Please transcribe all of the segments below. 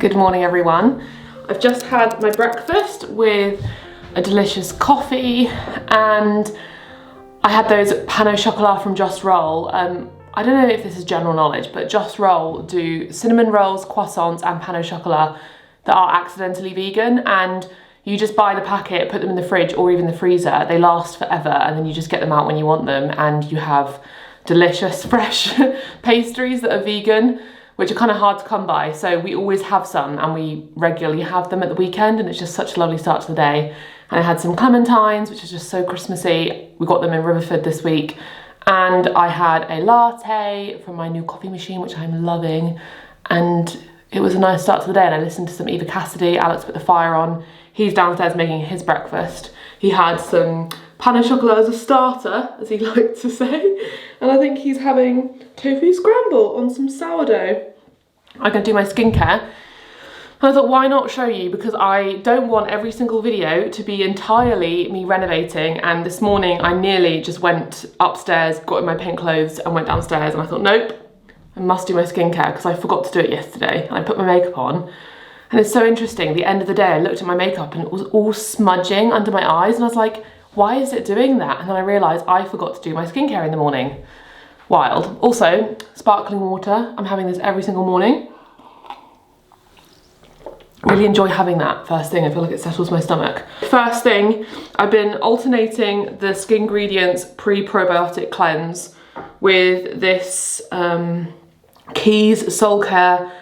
Good morning, everyone. I've just had my breakfast with a delicious coffee, and I had those pain au chocolat from Just Roll. I don't know if this is general knowledge, but Just Roll do cinnamon rolls, croissants, and pain au chocolat that are accidentally vegan, and you just buy the packet, put them in the fridge or even the freezer. They last forever, and then you just get them out when you want them, and you have delicious, fresh pastries that are vegan, which are kind of hard to come by. So we always have some, and we regularly have them at the weekend, and it's just such a lovely start to the day. And I had some clementines, which is just so Christmassy. We got them in Riverford this week. And I had a latte from my new coffee machine, which I'm loving. And it was a nice start to the day. And I listened to some Eva Cassidy. Alex put the fire on. He's downstairs making his breakfast. He had some pain au chocolat as a starter, as he liked to say. And I think he's having tofu scramble on some sourdough. I'm gonna do my skincare. And I thought, why not show you? Because I don't want every single video to be entirely me renovating. And this morning I nearly just went upstairs, got in my paint clothes and went downstairs, and I thought, nope, I must do my skincare because I forgot to do it yesterday. And I put my makeup on. And it's so interesting, the end of the day I looked at my makeup and it was all smudging under my eyes, and I was like, why is it doing that? And then I realised I forgot to do my skincare in the morning. Wild. Also, sparkling water. I'm having this every single morning. Really enjoy having that first thing. I feel like it settles my stomach. First thing, I've been alternating the Skin Ingredients pre-probiotic cleanse with this Keys Soul Care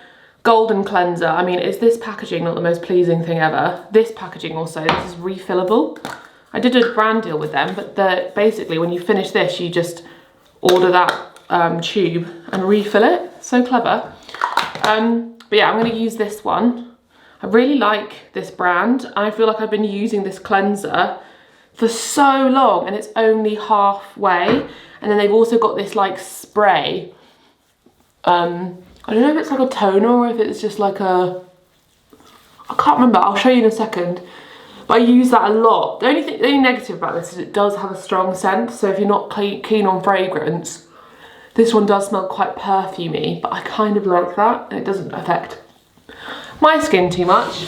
Golden Cleanser. I mean, is this packaging not the most pleasing thing ever? This packaging also, this is refillable. I did a brand deal with them, but basically when you finish this, you just order that tube and refill it. So clever. But yeah, I'm gonna use this one. I really like this brand, and I feel like I've been using this cleanser for so long, and it's only halfway. And then they've also got this like spray. I don't know if it's like a toner or if it's just like I can't remember, I'll show you in a second. But I use that a lot. The only negative about this is it does have a strong scent, so if you're not keen on fragrance, this one does smell quite perfumey, but I kind of like that, and it doesn't affect my skin too much.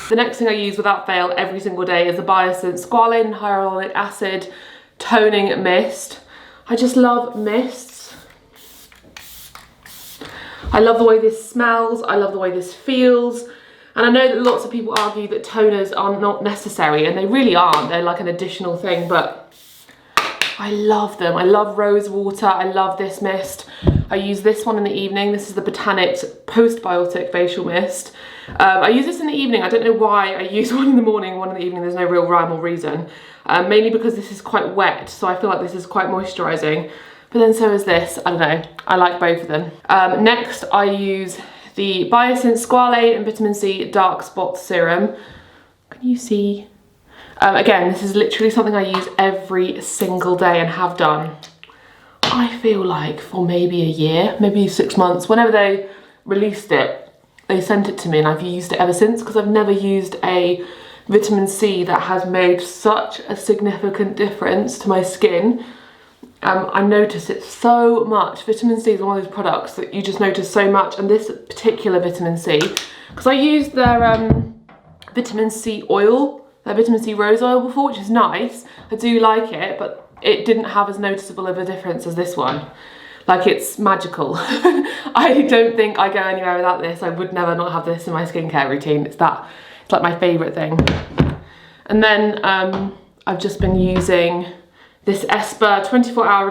The next thing I use without fail every single day is the Biosense Squalane Hyaluronic Acid Toning Mist. I just love mists. I love the way this smells, I love the way this feels. And I know that lots of people argue that toners are not necessary, and they really aren't. They're like an additional thing, but I love them. I love rose water, I love this mist. I use this one in the evening. This is the Botanics Postbiotic Facial Mist. I use this in the evening. I don't know why I use one in the morning and one in the evening. There's no real rhyme or reason. Mainly because this is quite wet, so I feel like this is quite moisturising. But then so is this. I don't know. I like both of them. Next, I use the Biosense Squalane and Vitamin C Dark Spot Serum. Can you see? Again, this is literally something I use every single day and have done, I feel like, for maybe a year, maybe 6 months. Whenever they released it, they sent it to me, and I've used it ever since, because I've never used a vitamin C that has made such a significant difference to my skin. I notice it so much. Vitamin C is one of those products that you just notice so much, and this particular vitamin C, because I used their vitamin C oil, their vitamin C rose oil before, which is nice. I do like it, but it didn't have as noticeable of a difference as this one. Like, it's magical. I don't think I go anywhere without this. I would never not have this in my skincare routine. It's like my favourite thing. And then I've just been using this Esper 24-hour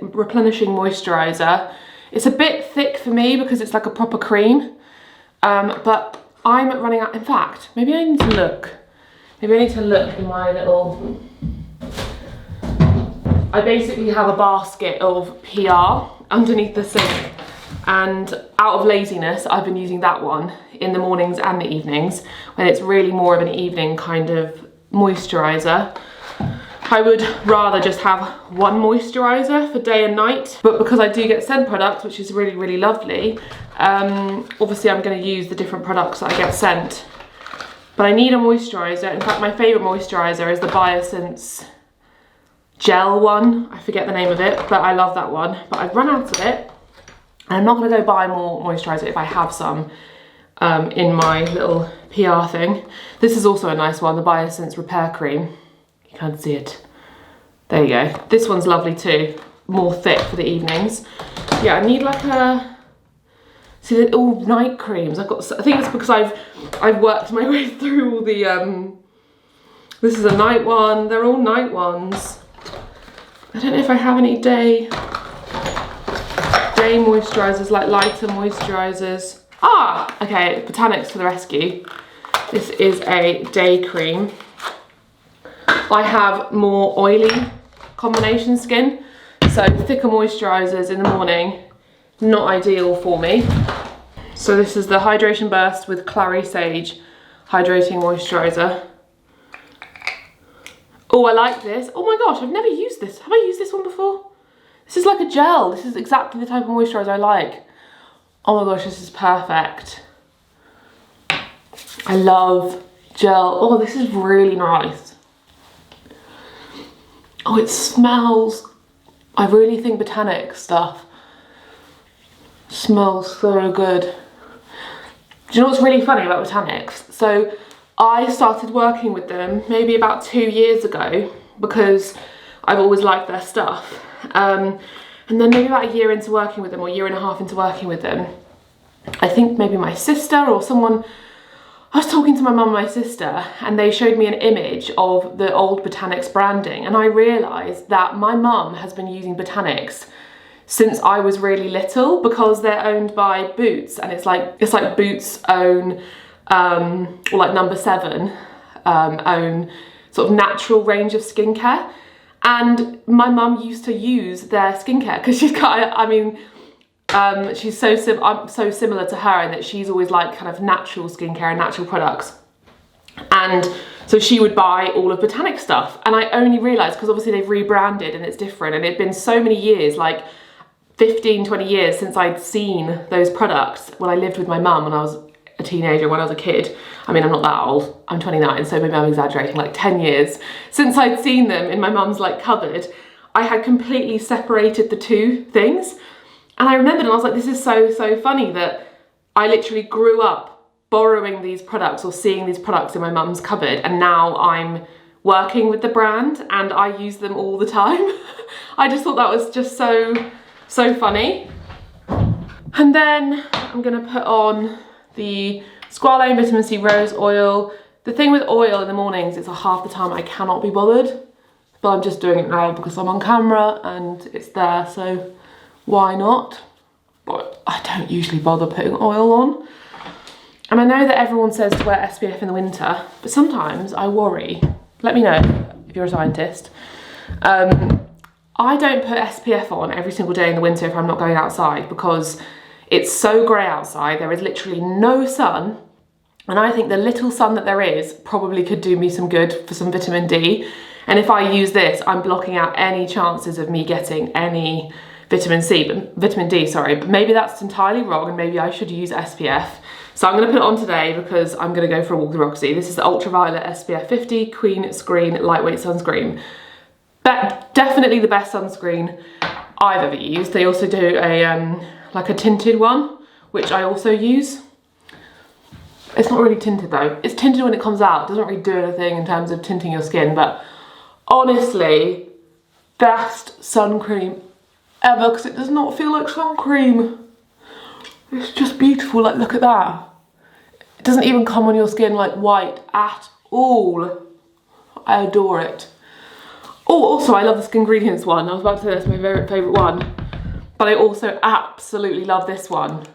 replenishing moisturiser. It's a bit thick for me because it's like a proper cream, but I'm running out. In fact, maybe I need to look. Maybe I need to look in my little... I basically have a basket of PR underneath the sink, and out of laziness, I've been using that one in the mornings and the evenings when it's really more of an evening kind of moisturiser. I would rather just have one moisturiser for day and night, but because I do get sent products, which is really, really lovely, obviously I'm going to use the different products that I get sent. But I need a moisturiser. In fact, my favourite moisturiser is the Biosense gel one. I forget the name of it, but I love that one. But I've run out of it. And I'm not going to go buy more moisturiser if I have some in my little PR thing. This is also a nice one, the Biosense Repair Cream. You can't see it. There you go. This one's lovely too. More thick for the evenings. Yeah, I need like a... See, they're all night creams. I think it's because I've worked my way through all the... This is a night one. They're all night ones. I don't know if I have any day moisturisers, like lighter moisturisers. Ah, okay, Botanics to the rescue. This is a day cream. I have more oily combination skin, so thicker moisturisers in the morning, not ideal for me. So this is the Hydration Burst with Clary Sage Hydrating Moisturiser. Oh, I like this. Oh my gosh, I've never used this. Have I used this one before? This is like a gel. This is exactly the type of moisturiser I like. Oh my gosh, this is perfect. I love gel. Oh, this is really nice. Oh, it smells. I really think Botanics stuff smells so good. Do you know what's really funny about Botanics? So I started working with them maybe about 2 years ago because I've always liked their stuff. And then maybe about a year into working with them, or a year and a half into working with them, I think maybe my sister or someone, I was talking to my mum and my sister, and they showed me an image of the old Botanics branding, and I realised that my mum has been using Botanics since I was really little, because they're owned by Boots, and it's like Boots own, or like Number 7 own sort of natural range of skincare. And my mum used to use their skincare because she's got, I mean, she's I'm so similar to her in that she's always like kind of natural skincare and natural products. And so she would buy all of Botanic stuff. And I only realised, because obviously they've rebranded and it's different, and it'd been so many years, like 15, 20 years since I'd seen those products when I lived with my mum when I was a teenager, when I was a kid. I mean, I'm not that old, I'm 29, so maybe I'm exaggerating, like 10 years since I'd seen them in my mum's like cupboard. I had completely separated the two things. And I remembered, and I was like, this is so funny that I literally grew up borrowing these products or seeing these products in my mum's cupboard, and now I'm working with the brand and I use them all the time. I just thought that was just so funny. And then I'm gonna put on the Squalane Vitamin C Rose Oil. The thing with oil in the mornings is half the time I cannot be bothered, but I'm just doing it now because I'm on camera and it's there, so why not? But I don't usually bother putting oil on. And I know that everyone says to wear SPF in the winter, but sometimes I worry. Let me know if you're a scientist. I don't put SPF on every single day in the winter if I'm not going outside, because it's so grey outside, there is literally no sun, and I think the little sun that there is probably could do me some good for some vitamin D. And if I use this, I'm blocking out any chances of me getting any vitamin D, sorry. But maybe that's entirely wrong, and maybe I should use SPF. So I'm gonna put it on today because I'm gonna go for a walk with Roxy. This is the Ultraviolet SPF 50 Queen Screen Lightweight Sunscreen. Definitely the best sunscreen I've ever used. They also do a like a tinted one, which I also use. It's not really tinted though. It's tinted when it comes out. It doesn't really do anything in terms of tinting your skin, but honestly, best sun cream ever, because it does not feel like sun cream. It's just beautiful, like look at that. It doesn't even come on your skin like white at all. I adore it. Oh, also I love the Skingredients one. I was about to say that's my favourite one. But I also absolutely love this one.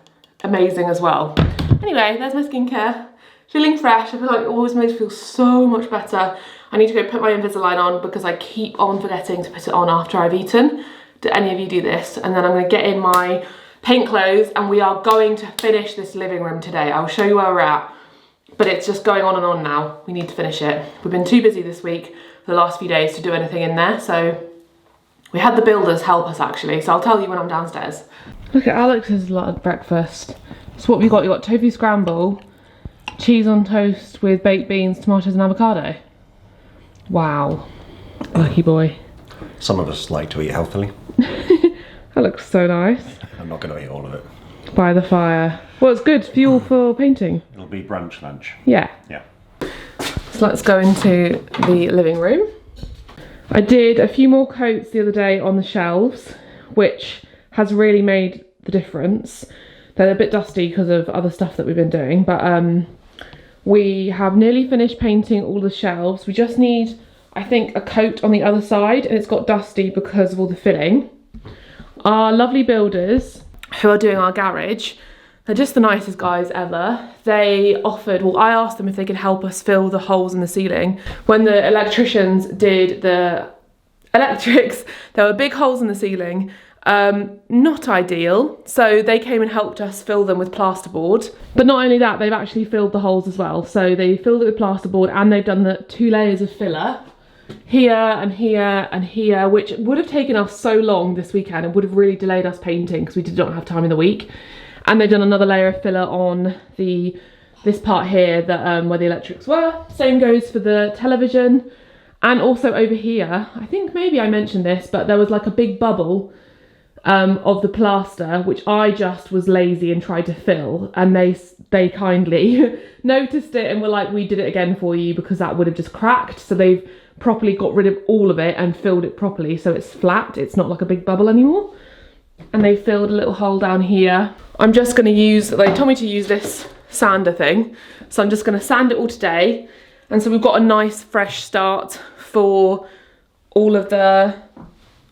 Amazing as well. Anyway, there's my skincare. Feeling fresh. I feel like it always makes me feel so much better. I need to go put my Invisalign on because I keep on forgetting to put it on after I've eaten. Do any of you do this? And then I'm going to get in my paint clothes and we are going to finish this living room today. I'll show you where we're at. But it's just going on and on now. We need to finish it. We've been too busy this week, the last few days, to do anything in there. So we had the builders help us actually. So I'll tell you when I'm downstairs. Look at Alex's breakfast. So what we got? You got tofu scramble, cheese on toast with baked beans, tomatoes and avocado. Wow, lucky boy. Some of us like to eat healthily. That looks so nice. I'm not going to eat all of it. By the fire. Well, it's good fuel for painting. It'll be brunch lunch. Yeah. Yeah. So let's go into the living room. I did a few more coats the other day on the shelves, which has really made the difference. They're a bit dusty because of other stuff that we've been doing, but we have nearly finished painting all the shelves. We just need, I think, a coat on the other side, and it's got dusty because of all the filling. Our lovely builders who are doing our garage, they're just the nicest guys ever. They offered, well, I asked them if they could help us fill the holes in the ceiling. When the electricians did the electrics, there were big holes in the ceiling. Not ideal. So they came and helped us fill them with plasterboard. But not only that, they've actually filled the holes as well. So they filled it with plasterboard, and they've done the 2 layers of filler. Here and here and here, which would have taken us so long this weekend and would have really delayed us painting because we did not have time in the week. And they've done another layer of filler on this part here that where the electrics were. Same goes for the television, and also over here. I think maybe I mentioned this, but there was like a big bubble of the plaster, which I just was lazy and tried to fill, and they kindly noticed it and were like, we did it again for you because that would have just cracked. So they've properly got rid of all of it and filled it properly so it's flat, it's not like a big bubble anymore. And they filled a little hole down here. I'm just going to use, they told me to use this sander thing, so I'm just going to sand it all today, and so we've got a nice fresh start for all of the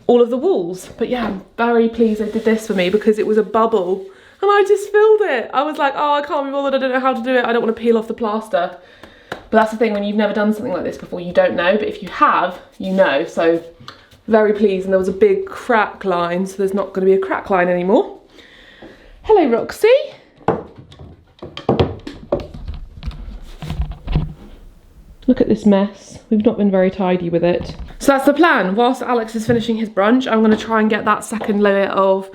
walls. But yeah, I'm very pleased they did this for me because it was a bubble and I just filled it. I was like, oh, I can't be bothered, I don't know how to do it, I don't want to peel off the plaster. But that's the thing, when you've never done something like this before, you don't know, but if you have, you know. So very pleased. And there was a big crack line, so there's not going to be a crack line anymore. Hello, Roxy. Look at this mess. We've not been very tidy with it. So that's the plan. Whilst Alex is finishing his brunch, I'm going to try and get that second layer of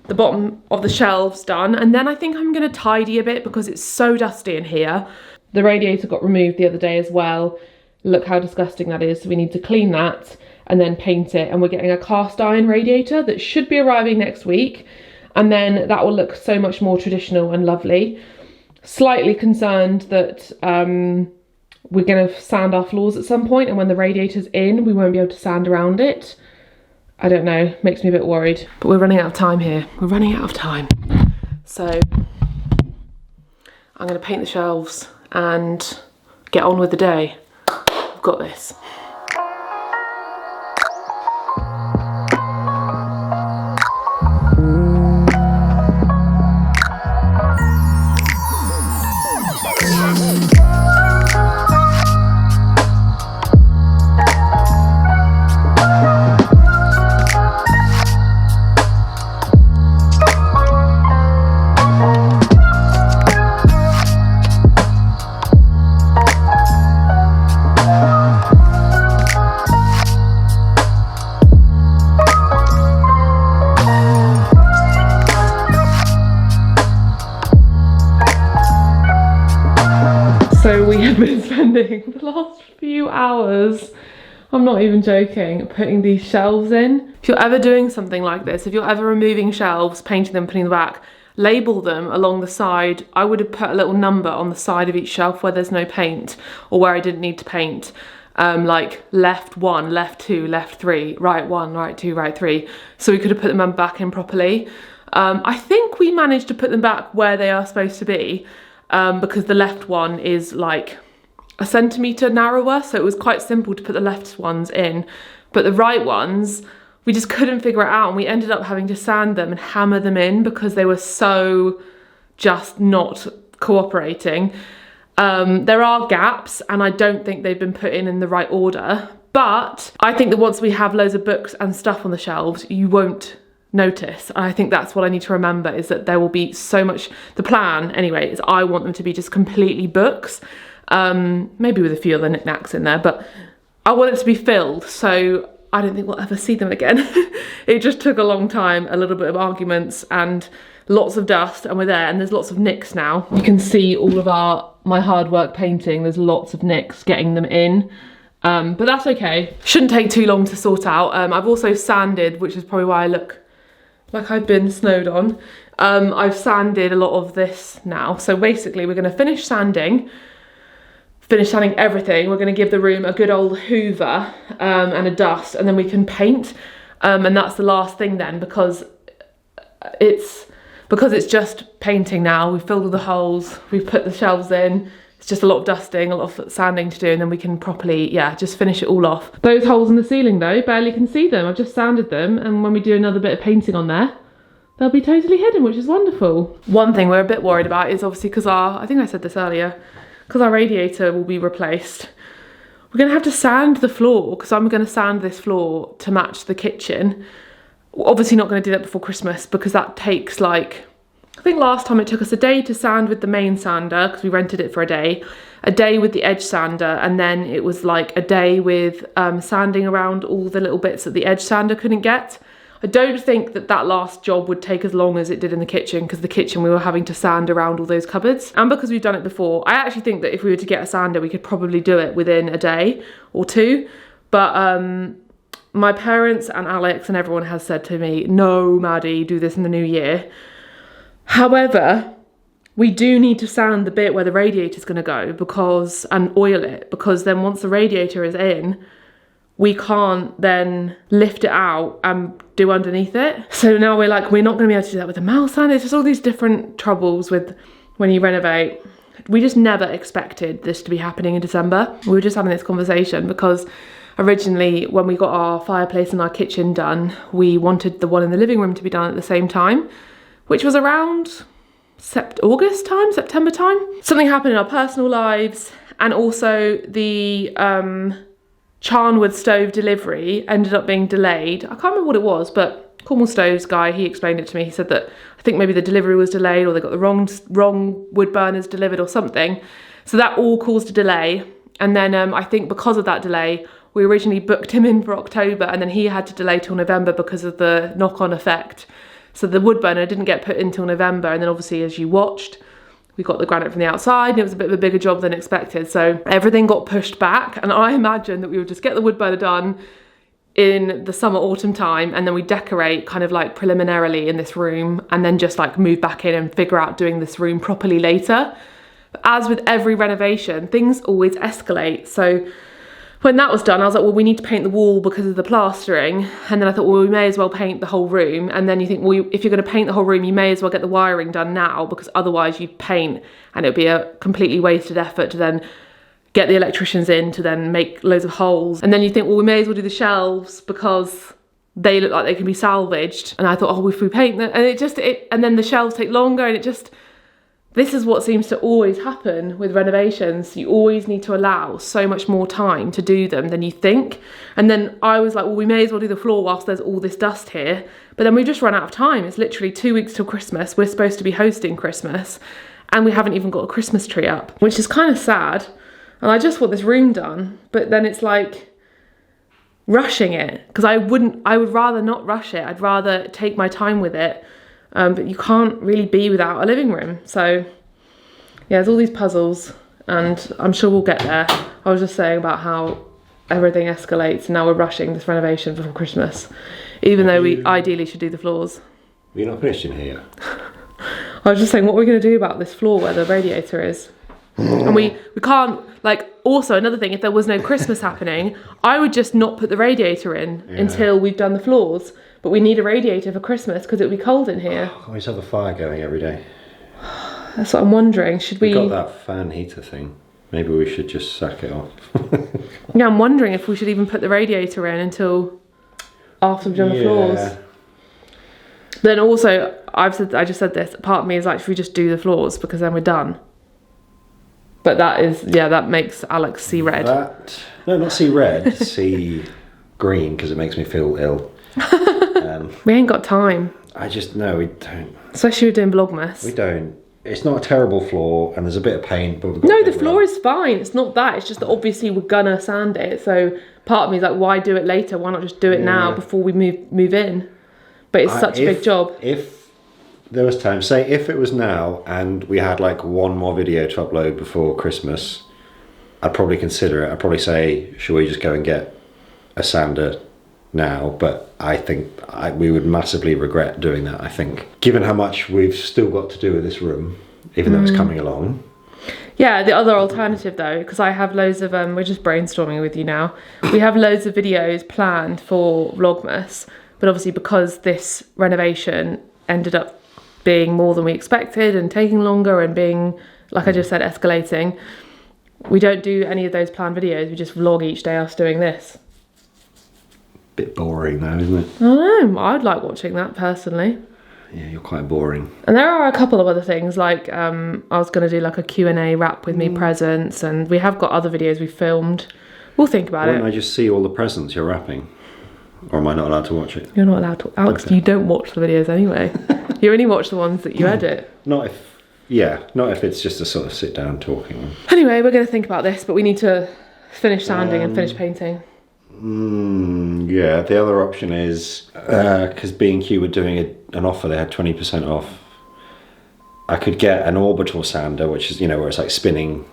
the bottom of the shelves done. And then I think I'm going to tidy a bit because it's so dusty in here. The radiator got removed the other day as well. Look how disgusting that is. So we need to clean that and then paint it. And we're getting a cast iron radiator that should be arriving next week. And then that will look so much more traditional and lovely. Slightly concerned that we're going to sand our floors at some point, and when the radiator's in, we won't be able to sand around it. I don't know, makes me a bit worried. But we're running out of time here. We're running out of time. So I'm going to paint the shelves and get on with the day. I've got this. So we have been spending the last few hours, I'm not even joking, putting these shelves in. If you're ever doing something like this, if you're ever removing shelves, painting them, putting them back, label them along the side. I would have put a little number on the side of each shelf where there's no paint or where I didn't need to paint. Like left 1, left 2, left 3, right 1, right 2, right 3. So we could have put them back in properly. I think we managed to put them back where they are supposed to be. Because the left one is like a centimetre narrower, so it was quite simple to put the left ones in, but the right ones, we just couldn't figure it out, and we ended up having to sand them and hammer them in because they were so just not cooperating. There are gaps, and I don't think they've been put in the right order, but I think that once we have loads of books and stuff on the shelves, you won't notice. I think that's what I need to remember, is that there will be so much, the plan anyway is I want them to be just completely books, maybe with a few other knickknacks in there, but I want it to be filled, so I don't think we'll ever see them again. It just took a long time, a little bit of arguments and lots of dust, and we're there, and there's lots of nicks now. You can see all of my hard work painting, there's lots of nicks getting them in. But that's okay. Shouldn't take too long to sort out. I've also sanded, which is probably why I look like I've been snowed on. I've sanded a lot of this now. So basically we're gonna finish sanding everything. We're gonna give the room a good old hoover and a dust, and then we can paint. And that's the last thing then, because it's just painting now. We've filled all the holes, we've put the shelves in. It's just a lot of dusting, a lot of sanding to do, and then we can properly, yeah, just finish it all off. Those holes in the ceiling though, barely can see them. I've just sanded them, and when we do another bit of painting on there, they'll be totally hidden, which is wonderful. One thing we're a bit worried about is obviously because I think I said this earlier, because our radiator will be replaced. We're gonna have to sand the floor, because I'm gonna sand this floor to match the kitchen. We're obviously not gonna do that before Christmas, because that takes like, I think last time it took us a day to sand with the main sander, because we rented it for a day with the edge sander, and then it was like a day with sanding around all the little bits that the edge sander couldn't get. I don't think that last job would take as long as it did in the kitchen, because the kitchen we were having to sand around all those cupboards. And because we've done it before, I actually think that if we were to get a sander, we could probably do it within a day or two. But my parents and Alex and everyone has said to me, no, Maddie, do this in the new year. However, we do need to sand the bit where the radiator is going to go, and oil it, because then once the radiator is in, we can't then lift it out and do underneath it. So now we're not going to be able to do that with the mouse sander. It's just all these different troubles with when you renovate. We just never expected this to be happening in December. We were just having this conversation because originally when we got our fireplace and our kitchen done, we wanted the one in the living room to be done at the same time, which was around August time, September time. Something happened in our personal lives, and also the Charnwood stove delivery ended up being delayed. I can't remember what it was, but Cornwall Stoves guy, he explained it to me. He said that I think maybe the delivery was delayed, or they got the wrong wood burners delivered or something. So that all caused a delay. And then I think because of that delay, we originally booked him in for October, and then he had to delay till November because of the knock-on effect. So the wood burner didn't get put in till November, and then obviously as you watched, we got the granite from the outside, and it was a bit of a bigger job than expected. So everything got pushed back, and I imagine that we would just get the wood burner done in the summer, autumn time, and then we decorate kind of like preliminarily in this room, and then just like move back in and figure out doing this room properly later. But as with every renovation, things always escalate. So when that was done, I was like, well, we need to paint the wall because of the plastering. And then I thought, well, we may as well paint the whole room. And then you think, well, if you're going to paint the whole room, you may as well get the wiring done now, because otherwise you'd paint and it would be a completely wasted effort to then get the electricians in to then make loads of holes. And then you think, well, we may as well do the shelves because they look like they can be salvaged. And I thought, oh, if we paint them, and then the shelves take longer, and this is what seems to always happen with renovations. You always need to allow so much more time to do them than you think. And then I was like, well, we may as well do the floor whilst there's all this dust here. But then we've just run out of time. It's literally 2 weeks till Christmas. We're supposed to be hosting Christmas, and we haven't even got a Christmas tree up, which is kind of sad. And I just want this room done, but then it's like rushing it, because I would rather not rush it. I'd rather take my time with it. But you can't really be without a living room. So yeah, there's all these puzzles, and I'm sure we'll get there. I was just saying about how everything escalates, and now we're rushing this renovation before Christmas, even though we ideally should do the floors. You're not finished in here. I was just saying, what we're going to do about this floor where the radiator is. And we can't, like, also another thing, if there was no Christmas happening, I would just not put the radiator in until we've done the floors. But we need a radiator for Christmas because it'll be cold in here. I always have a fire going every day. That's what I'm wondering. Should we... We've got that fan heater thing. Maybe we should just sack it off. Yeah, I'm wondering if we should even put the radiator in until after we've done the floors. But then also, I just said this, part of me is like, should we just do the floors because then we're done? But that makes Alex see red. No, not see red, see green, because it makes me feel ill. We ain't got time. No, we don't. Especially with doing Vlogmas. We don't. It's not a terrible floor, and there's a bit of paint, but we've got... No, the floor is fine. It's not that. It's just that obviously we're gonna sand it. So part of me is like, why do it later? Why not just do it now before we move in? But it's such a big job. If there was time, say if it was now and we had like one more video to upload before Christmas, I'd probably consider it. I'd probably say, should we just go and get a sander now, but I think we would massively regret doing that, I think. Given how much we've still got to do with this room, even though it's coming along. Yeah, the other alternative though, because I have loads of, we're just brainstorming with you now. We have loads of videos planned for Vlogmas, but obviously because this renovation ended up being more than we expected and taking longer and being, like I just said, escalating, we don't do any of those planned videos. We just vlog each day us doing this. Bit boring though, isn't it? I don't know, I'd like watching that personally. Yeah, you're quite boring. And there are a couple of other things, like I was going to do like a Q&A wrap with me presents, and we have got other videos we filmed. We'll think about it. Why don't I just see all the presents you're wrapping? Or am I not allowed to watch it? You're not allowed to. Alex, okay. You don't watch the videos anyway. You only watch the ones that you edit. Not if it's just a sort of sit down talking one. Anyway, we're going to think about this, but we need to finish sanding and finish painting. Yeah, the other option is, because B&Q were doing an offer, they had 20% off. I could get an orbital sander, which is, where it's like spinning.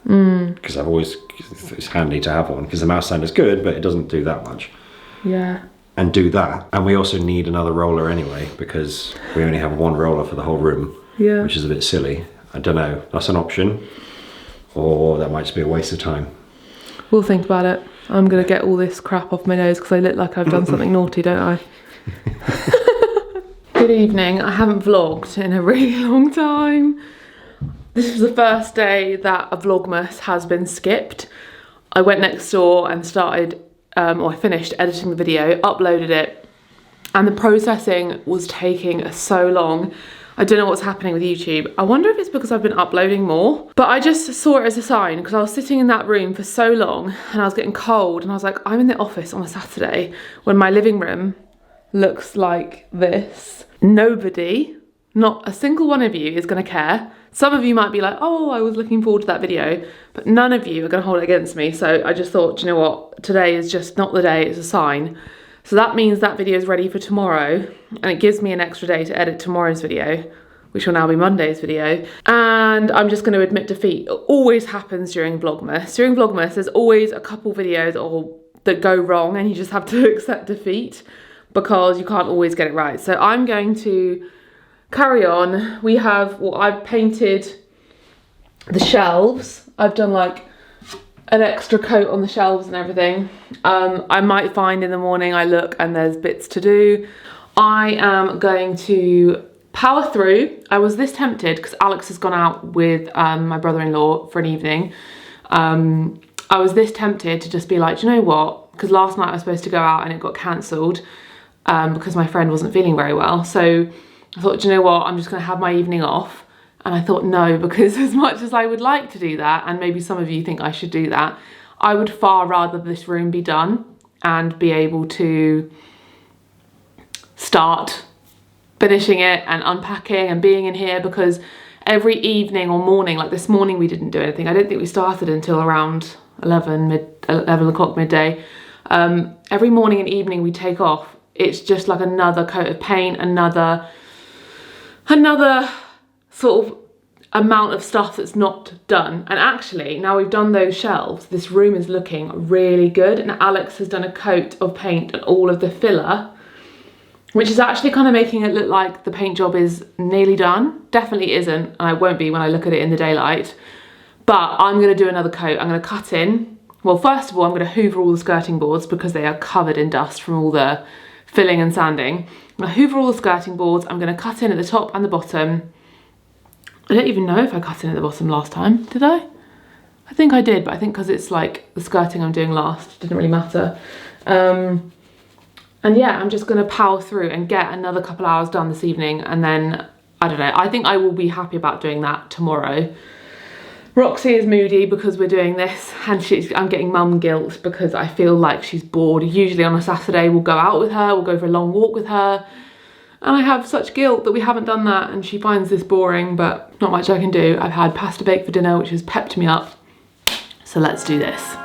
Because it's handy to have one, because the mouse sander's good, but it doesn't do that much. Yeah. And do that. And we also need another roller anyway, because we only have one roller for the whole room. Yeah. Which is a bit silly. I don't know, that's an option. Or that might just be a waste of time. We'll think about it. I'm going to get all this crap off my nose because I look like I've done something naughty, don't I? Good evening. I haven't vlogged in a really long time. This was the first day that a Vlogmas has been skipped. I went next door and started, I finished editing the video, uploaded it, and the processing was taking so long. I don't know what's happening with YouTube. I wonder if it's because I've been uploading more, but I just saw it as a sign because I was sitting in that room for so long and I was getting cold, and I was like, I'm in the office on a Saturday when my living room looks like this. Nobody, not a single one of you is gonna care. Some of you might be like, oh, I was looking forward to that video, but none of you are gonna hold it against me. So I just thought, you know what? Today is just not the day, it's a sign. So that means that video is ready for tomorrow, and it gives me an extra day to edit tomorrow's video, which will now be Monday's video. And I'm just going to admit defeat. It always happens during Vlogmas. During Vlogmas, there's always a couple videos that go wrong, and you just have to accept defeat because you can't always get it right. So I'm going to carry on. I've painted the shelves. I've done like an extra coat on the shelves and everything. I might find in the morning I look and there's bits to do. I am going to power through. I was this tempted because Alex has gone out with my brother-in-law for an evening. I was this tempted to just be like, do you know what? Because last night I was supposed to go out and it got cancelled because my friend wasn't feeling very well. So I thought, do you know what? I'm just gonna have my evening off. And I thought, no, because as much as I would like to do that, and maybe some of you think I should do that, I would far rather this room be done and be able to start finishing it and unpacking and being in here, because every evening or morning, like this morning we didn't do anything. I don't think we started until around 11 o'clock midday. Every morning and evening we take off, it's just like another coat of paint, another sort of amount of stuff that's not done. And actually, now we've done those shelves, this room is looking really good, and Alex has done a coat of paint on all of the filler, which is actually kind of making it look like the paint job is nearly done. Definitely isn't, and I won't be when I look at it in the daylight. But I'm going to do another coat. I'm going to cut in. Well, first of all, I'm going to hoover all the skirting boards because they are covered in dust from all the filling and sanding. I'm going to hoover all the skirting boards. I'm going to cut in at the top and the bottom. I don't even know if I cut in at the bottom last time, did I? I think I did, but I think because it's like the skirting I'm doing last, it didn't really matter. And yeah, I'm just gonna power through and get another couple hours done this evening, and then, I don't know, I think I will be happy about doing that tomorrow. Roxy is moody because we're doing this, and I'm getting mum guilt because I feel like she's bored. Usually on a Saturday we'll go out with her, we'll go for a long walk with her, and I have such guilt that we haven't done that, and she finds this boring, but not much I can do. I've had pasta bake for dinner, which has pepped me up. So let's do this.